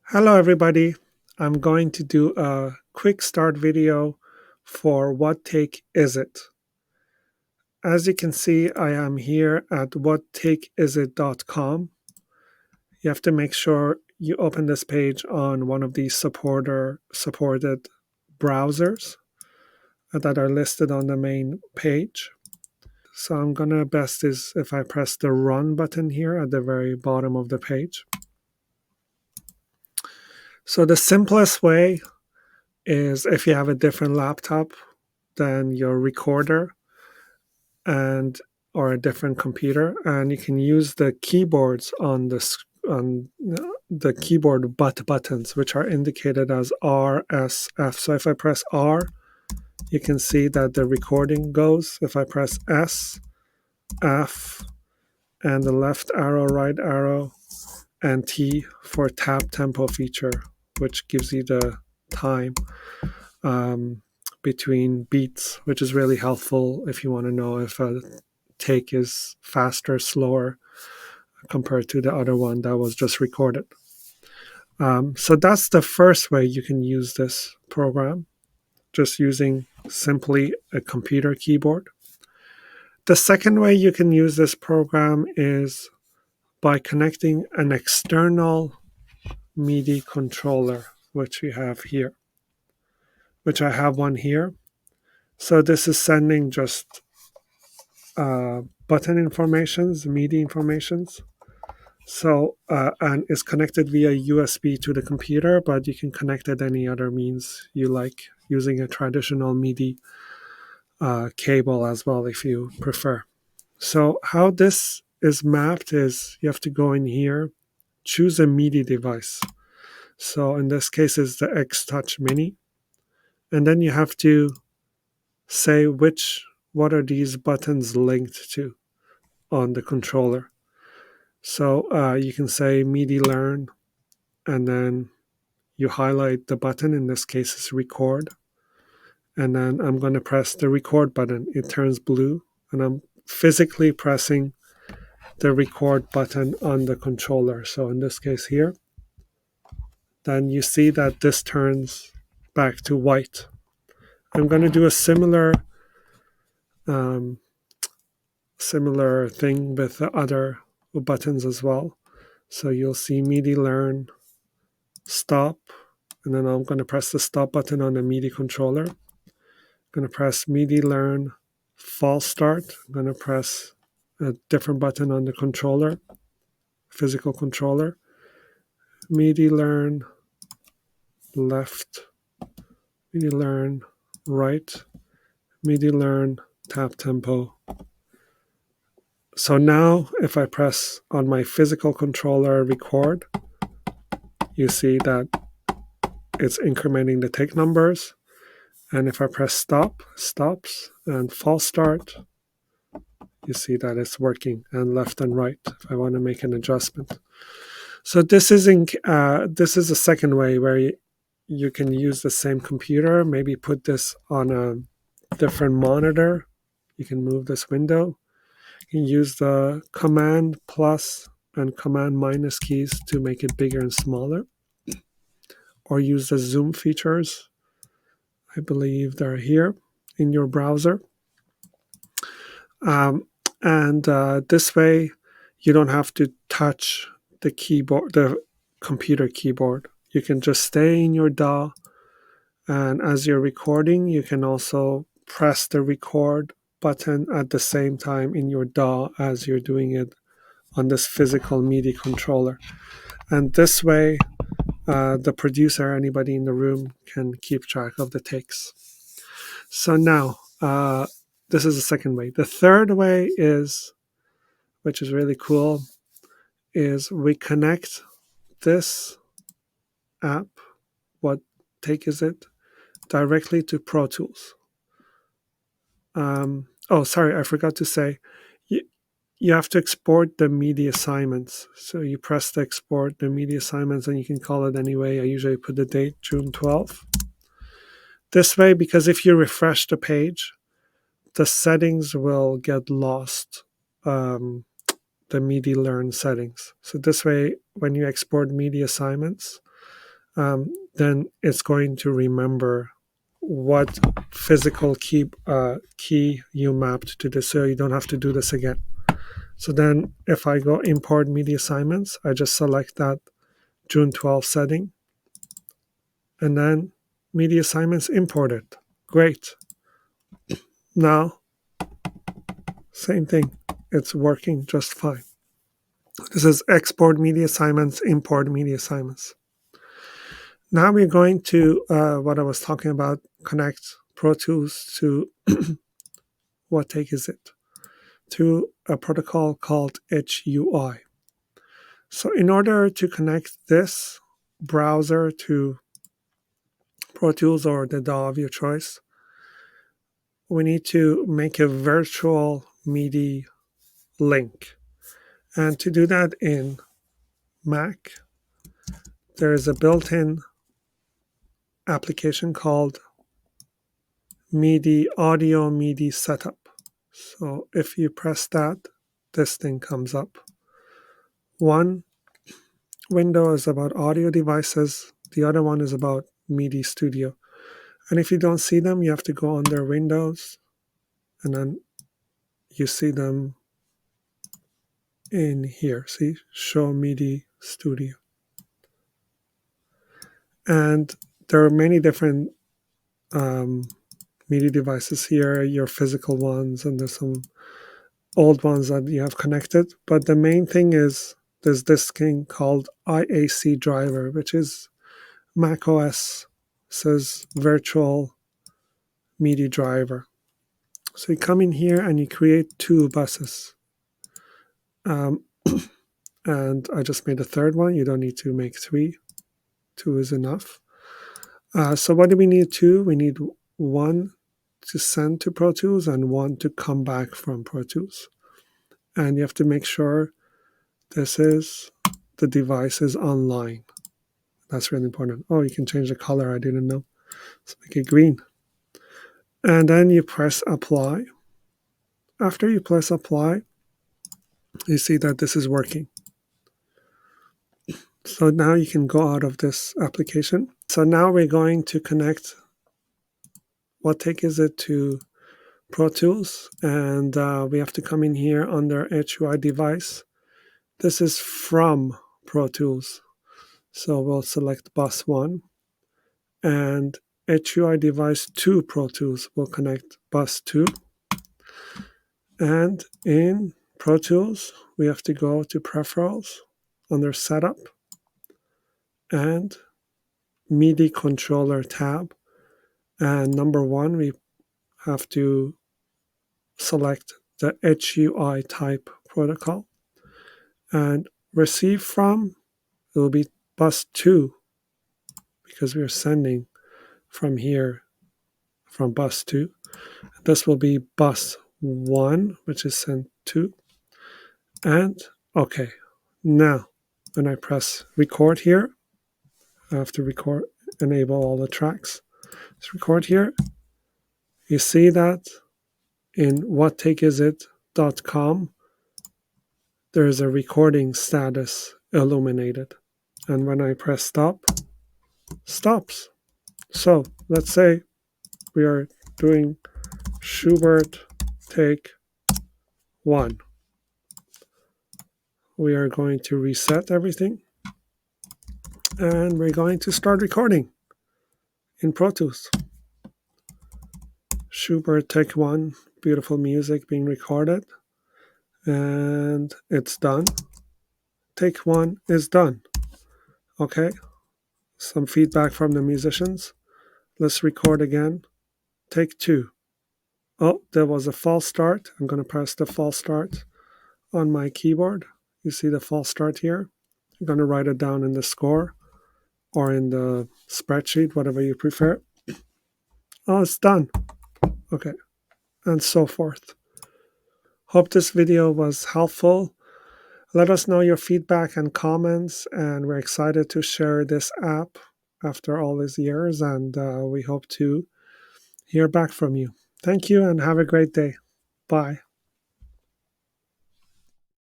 Hello everybody. I'm going to do a quick start video for What Take Is It? As you can see, I am here at whattakeisit.com. You have to make sure you open this page on one of these supported browsers that are listed on the main page. So I'm gonna best is if I press the run button here at the very bottom of the page. So the simplest way is if you have a different laptop than your recorder and or a different computer, and you can use the keyboards on the keyboard buttons, which are indicated as R, S, F. So if I press R, you can see that the recording goes. If I press S, F, and the left arrow, right arrow, and T for tap tempo feature, which gives you the time between beats, which is really helpful if you want to know if a take is faster, slower compared to the other one that was just recorded. So that's the first way you can use this program, just using simply a computer keyboard. The second way you can use this program is by connecting an external MIDI controller, which we have here, which I have one here. So this is sending just button informations, MIDI informations. So, and it's connected via USB to the computer, but you can connect it any other means you like using a traditional MIDI cable as well if you prefer. So how this is mapped is you have to go in here, choose a MIDI device. So in this case, it's the X Touch Mini. And then you have to say what are these buttons linked to on the controller. So you can say MIDI learn, and then you highlight the button. In this case, it's record. And then I'm going to press the record button. It turns blue, and I'm physically pressing the record button on the controller. So in this case here, then you see that this turns back to white. I'm going to do a um, similar thing with the other buttons as well. So you'll see MIDI learn, stop, and then I'm going to press the stop button on the MIDI controller. I'm going to press MIDI learn, false start. I'm going to press a different button on the controller, physical controller. MIDI learn, left, MIDI learn, right, MIDI learn, tap tempo. So now if I press on my physical controller record, you see that it's incrementing the take numbers. And if I press stop, stops, and false start, you see that it's working, and left and right if I want to make an adjustment. So this is a second way where you can use the same computer, maybe put this on a different monitor. You can move this window. You can use the command plus and command minus keys to make it bigger and smaller, or use the zoom features. I believe they're here in your browser. And this way, you don't have to touch the keyboard, the computer keyboard. You can just stay in your DAW, and as you're recording, you can also press the record button at the same time in your DAW as you're doing it on this physical MIDI controller. And this way, the producer, anybody in the room, can keep track of the takes. So now, this is the second way. The third way is, which is really cool, is we connect this app, What Take Is It, directly to Pro Tools. Oh, sorry, I forgot to say, you have to export the MIDI assignments. So you press the export the MIDI assignments, and you can call it any way. I usually put the date June 12th. This way, because if you refresh the page, the settings will get lost, the MIDI learn settings. So this way, when you export MIDI assignments, then it's going to remember what physical key you mapped to this, so you don't have to do this again. So then if I go import media assignments, I just select that June 12 setting, and then media assignments imported. Great. Now, same thing. It's working just fine. This is export media assignments, import media assignments. Now we're going to what I was talking about, connect Pro Tools to what take is it? To a protocol called HUI. So in order to connect this browser to Pro Tools or the DAW of your choice, we need to make a virtual MIDI link. And to do that in Mac, there is a built-in application called MIDI Audio MIDI Setup. So if you press that, this thing comes up. One window is about audio devices. The other one is about MIDI Studio. And if you don't see them, you have to go under Windows, and then you see them in here. See, Show MIDI Studio. And there are many different MIDI devices here, your physical ones, and there's some old ones that you have connected. But the main thing is there's this thing called IAC driver, which is Mac OS says virtual MIDI driver. So you come in here and you create two buses. And I just made a third one. You don't need to make three. Two is enough. So what do we need two? We need one to send to Pro Tools and one to come back from Pro Tools. And you have to make sure the device is online. That's really important. Oh, you can change the color. I didn't know. Let's make it green. And then you press apply. After you press apply, you see that this is working. So now you can go out of this application. So now we're going to connect what take is it to Pro Tools, and we have to come in here under HUI device. This is from Pro Tools. So we'll select bus 1, and HUI device to Pro Tools will connect bus 2. And in Pro Tools, we have to go to Peripherals under Setup and MIDI Controller tab. And number 1, we have to select the HUI type protocol. And receive from, it will be bus 2, because we are sending from here, from bus 2. This will be bus 1, which is sent to. And okay, now when I press record here, I have to enable all the tracks. Let's record here. You see that in whatttakeisit.com, there is a recording status illuminated. And when I press stop, stops. So let's say we are doing Schubert take 1. We are going to reset everything, and we're going to start recording in Pro Tools. Schubert take 1, beautiful music being recorded, and it's done. Take 1 is done. Okay, some feedback from the musicians. Let's record again. Take 2. Oh, there was a false start. I'm going to press the false start on my keyboard. You see the false start here. I'm going to write it down in the score or in the spreadsheet, whatever you prefer. Oh, it's done. Okay, and so forth. Hope this video was helpful. Let us know your feedback and comments, and we're excited to share this app after all these years, and we hope to hear back from you. Thank you and have a great day. Bye.